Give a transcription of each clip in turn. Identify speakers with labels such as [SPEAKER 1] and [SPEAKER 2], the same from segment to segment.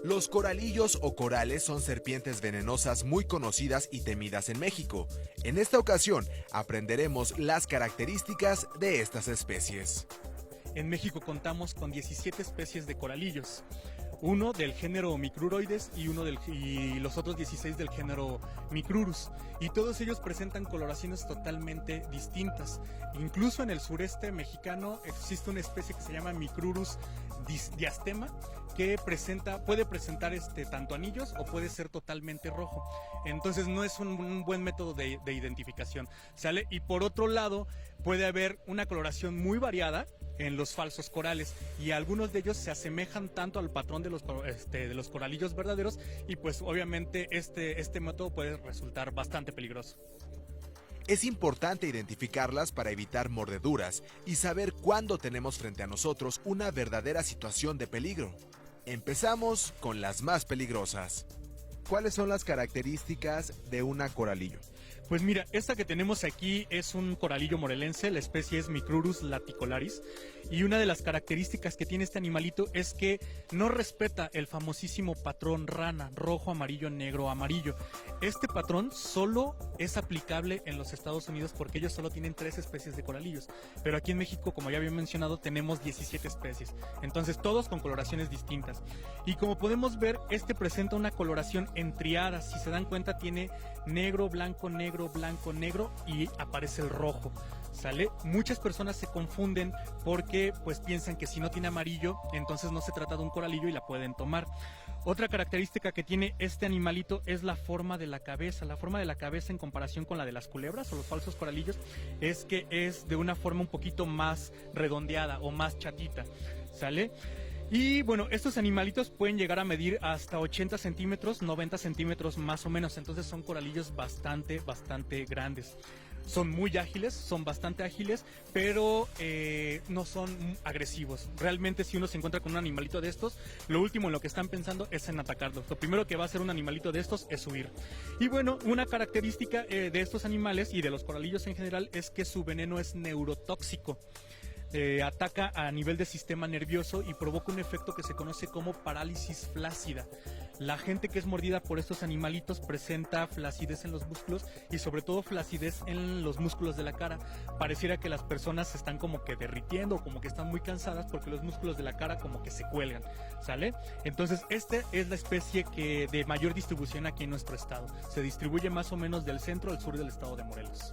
[SPEAKER 1] Los coralillos o corales son serpientes venenosas muy conocidas y temidas en México. En esta ocasión aprenderemos las características de estas especies.
[SPEAKER 2] En México contamos con 17 especies de coralillos, uno del género Micruroides y los otros 16 del género Micrurus, y todos ellos presentan coloraciones totalmente distintas. Incluso en el sureste mexicano existe una especie que se llama Micrurus diastema, que puede presentar tanto anillos o puede ser totalmente rojo. Entonces no es un buen método de identificación, ¿sale? Y por otro lado puede haber una coloración muy variada en los falsos corales, y algunos de ellos se asemejan tanto al patrón de los coralillos verdaderos, y pues obviamente este método puede resultar bastante peligroso.
[SPEAKER 1] Es importante identificarlas para evitar mordeduras y saber cuándo tenemos frente a nosotros una verdadera situación de peligro. Empezamos con las más peligrosas. ¿Cuáles son las características de una coralillo?
[SPEAKER 2] Pues mira, esta que tenemos aquí es un coralillo morelense, la especie es Micrurus laticolaris, y una de las características que tiene este animalito es que no respeta el famosísimo patrón rana, rojo, amarillo, negro, amarillo. Este patrón solo es aplicable en los Estados Unidos porque ellos solo tienen 3 especies de coralillos, pero aquí en México, como ya había mencionado, tenemos 17 especies, entonces todos con coloraciones distintas. Y como podemos ver, este presenta una coloración en triadas, si se dan cuenta tiene negro, blanco, blanco, negro y aparece el rojo, ¿sale? Muchas personas se confunden porque pues piensan que si no tiene amarillo, entonces no se trata de un coralillo y la pueden tomar. Otra característica que tiene este animalito es la forma de la cabeza. La forma de la cabeza en comparación con la de las culebras o los falsos coralillos es que es de una forma un poquito más redondeada o más chatita, ¿sale? Y bueno, estos animalitos pueden llegar a medir hasta 80 centímetros, 90 centímetros más o menos, entonces son coralillos bastante grandes. Son muy ágiles, son bastante ágiles, pero no son agresivos. Realmente si uno se encuentra con un animalito de estos, lo último en lo que están pensando es en atacarlo. Lo primero que va a hacer un animalito de estos es huir. Y bueno, una característica de estos animales y de los coralillos en general es que su veneno es neurotóxico. Ataca a nivel de sistema nervioso y provoca un efecto que se conoce como parálisis flácida. La gente que es mordida por estos animalitos presenta flacidez en los músculos y sobre todo flacidez en los músculos de la cara. Pareciera que las personas se están como que derritiendo o como que están muy cansadas porque los músculos de la cara como que se cuelgan, ¿sale? Entonces esta es la especie que de mayor distribución aquí en nuestro estado. Se distribuye más o menos del centro al sur del estado de Morelos.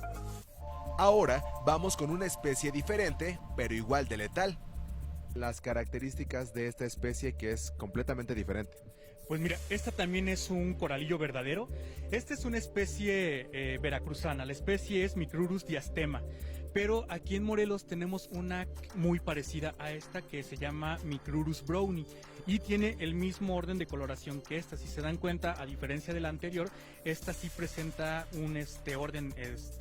[SPEAKER 1] Ahora vamos con una especie diferente, pero igual de letal.
[SPEAKER 3] Las características de esta especie que es completamente diferente.
[SPEAKER 2] Pues mira, esta también es un coralillo verdadero. Esta es una especie veracruzana, la especie es Micrurus diastema. Pero aquí en Morelos tenemos una muy parecida a esta que se llama Micrurus brownie y tiene el mismo orden de coloración que esta. Si se dan cuenta, a diferencia de la anterior, esta sí presenta un orden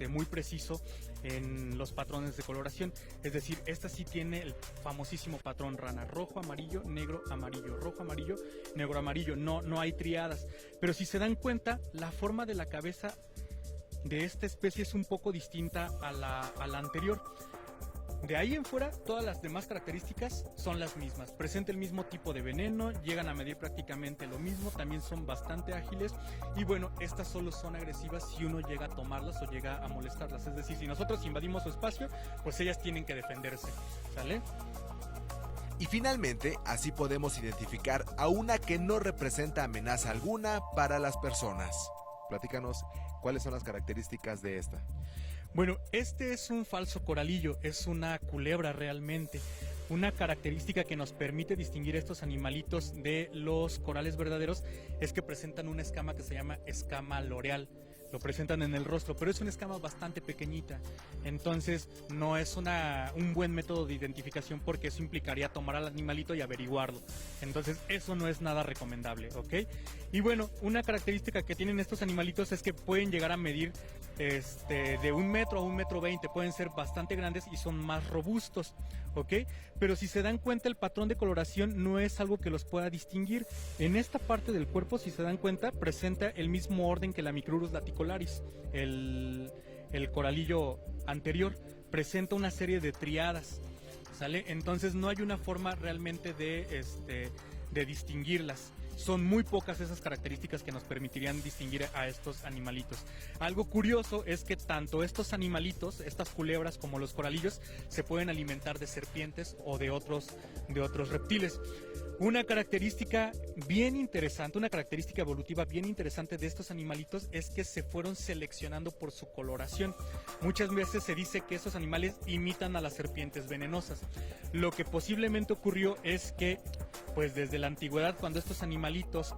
[SPEAKER 2] muy preciso en los patrones de coloración. Es decir, esta sí tiene el famosísimo patrón rana, rojo, amarillo, negro, amarillo, rojo, amarillo, negro, amarillo. No hay triadas. Pero si se dan cuenta, la forma de la cabeza de esta especie es un poco distinta a la anterior. De ahí en fuera, todas las demás características son las mismas. Presenta el mismo tipo de veneno, llegan a medir prácticamente lo mismo, también son bastante ágiles y bueno, estas solo son agresivas si uno llega a tomarlas o llega a molestarlas. Es decir, si nosotros invadimos su espacio, pues ellas tienen que defenderse, ¿sale?
[SPEAKER 1] Y finalmente, así podemos identificar a una que no representa amenaza alguna para las personas.
[SPEAKER 3] Platícanos, ¿cuáles son las características de esta?
[SPEAKER 2] Bueno, este es un falso coralillo, es una culebra realmente. Una característica que nos permite distinguir estos animalitos de los corales verdaderos es que presentan una escama que se llama escama loreal. Lo presentan en el rostro, pero es una escama bastante pequeñita, entonces no es un buen método de identificación porque eso implicaría tomar al animalito y averiguarlo, entonces eso no es nada recomendable, ¿ok? Y bueno, una característica que tienen estos animalitos es que pueden llegar a medir de 1 metro a 1,20 metros, pueden ser bastante grandes y son más robustos, ¿ok? Pero si se dan cuenta, el patrón de coloración no es algo que los pueda distinguir. En esta parte del cuerpo, si se dan cuenta, presenta el mismo orden que la Micrurus laticolaris, el coralillo anterior, presenta una serie de triadas, ¿sale? Entonces no hay una forma realmente de distinguirlas. son muy pocas esas características que nos permitirían distinguir a estos animalitos. Algo curioso es que tanto estos animalitos, estas culebras como los coralillos, se pueden alimentar de serpientes o de otros reptiles. Una característica bien interesante, una característica evolutiva bien interesante de estos animalitos es que se fueron seleccionando por su coloración. Muchas veces se dice que estos animales imitan a las serpientes venenosas. Lo que posiblemente ocurrió es que, pues desde la antigüedad, cuando estos animalitos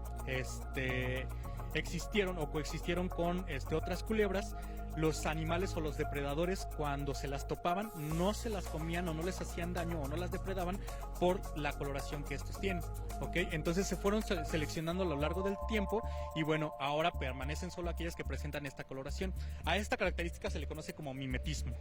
[SPEAKER 2] existieron o coexistieron con otras culebras, los animales o los depredadores, cuando se las topaban, no se las comían o no les hacían daño o no las depredaban por la coloración que estos tienen, ¿ok? Entonces se fueron seleccionando a lo largo del tiempo y bueno, ahora permanecen solo aquellas que presentan esta coloración. A esta característica se le conoce como mimetismo.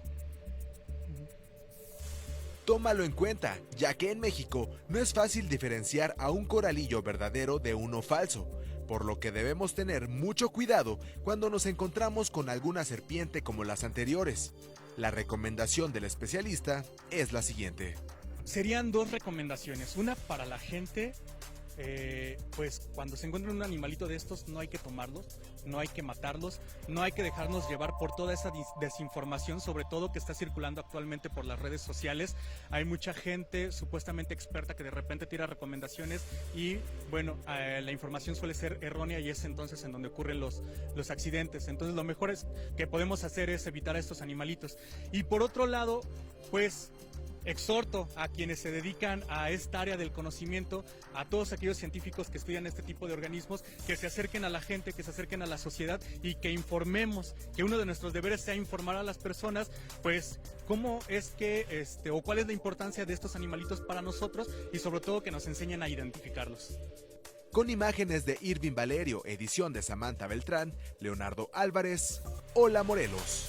[SPEAKER 1] Tómalo en cuenta, ya que en México no es fácil diferenciar a un coralillo verdadero de uno falso, por lo que debemos tener mucho cuidado cuando nos encontramos con alguna serpiente como las anteriores. La recomendación del especialista es la siguiente.
[SPEAKER 2] Serían dos recomendaciones, una para la gente, pues cuando se encuentra un animalito de estos no hay que tomarlos, no hay que matarlos, no hay que dejarnos llevar por toda esa desinformación, sobre todo que está circulando actualmente por las redes sociales. Hay mucha gente supuestamente experta que de repente tira recomendaciones y bueno, la información suele ser errónea y es entonces en donde ocurren los accidentes. Entonces lo mejor que podemos hacer es evitar a estos animalitos. Y por otro lado, pues exhorto a quienes se dedican a esta área del conocimiento, a todos aquellos científicos que estudian este tipo de organismos, que se acerquen a la gente, que se acerquen a la sociedad y que informemos, que uno de nuestros deberes sea informar a las personas, pues cómo es que, o cuál es la importancia de estos animalitos para nosotros y sobre todo que nos enseñen a identificarlos.
[SPEAKER 1] Con imágenes de Irving Valerio, edición de Samantha Beltrán, Leonardo Álvarez, Hola Morelos.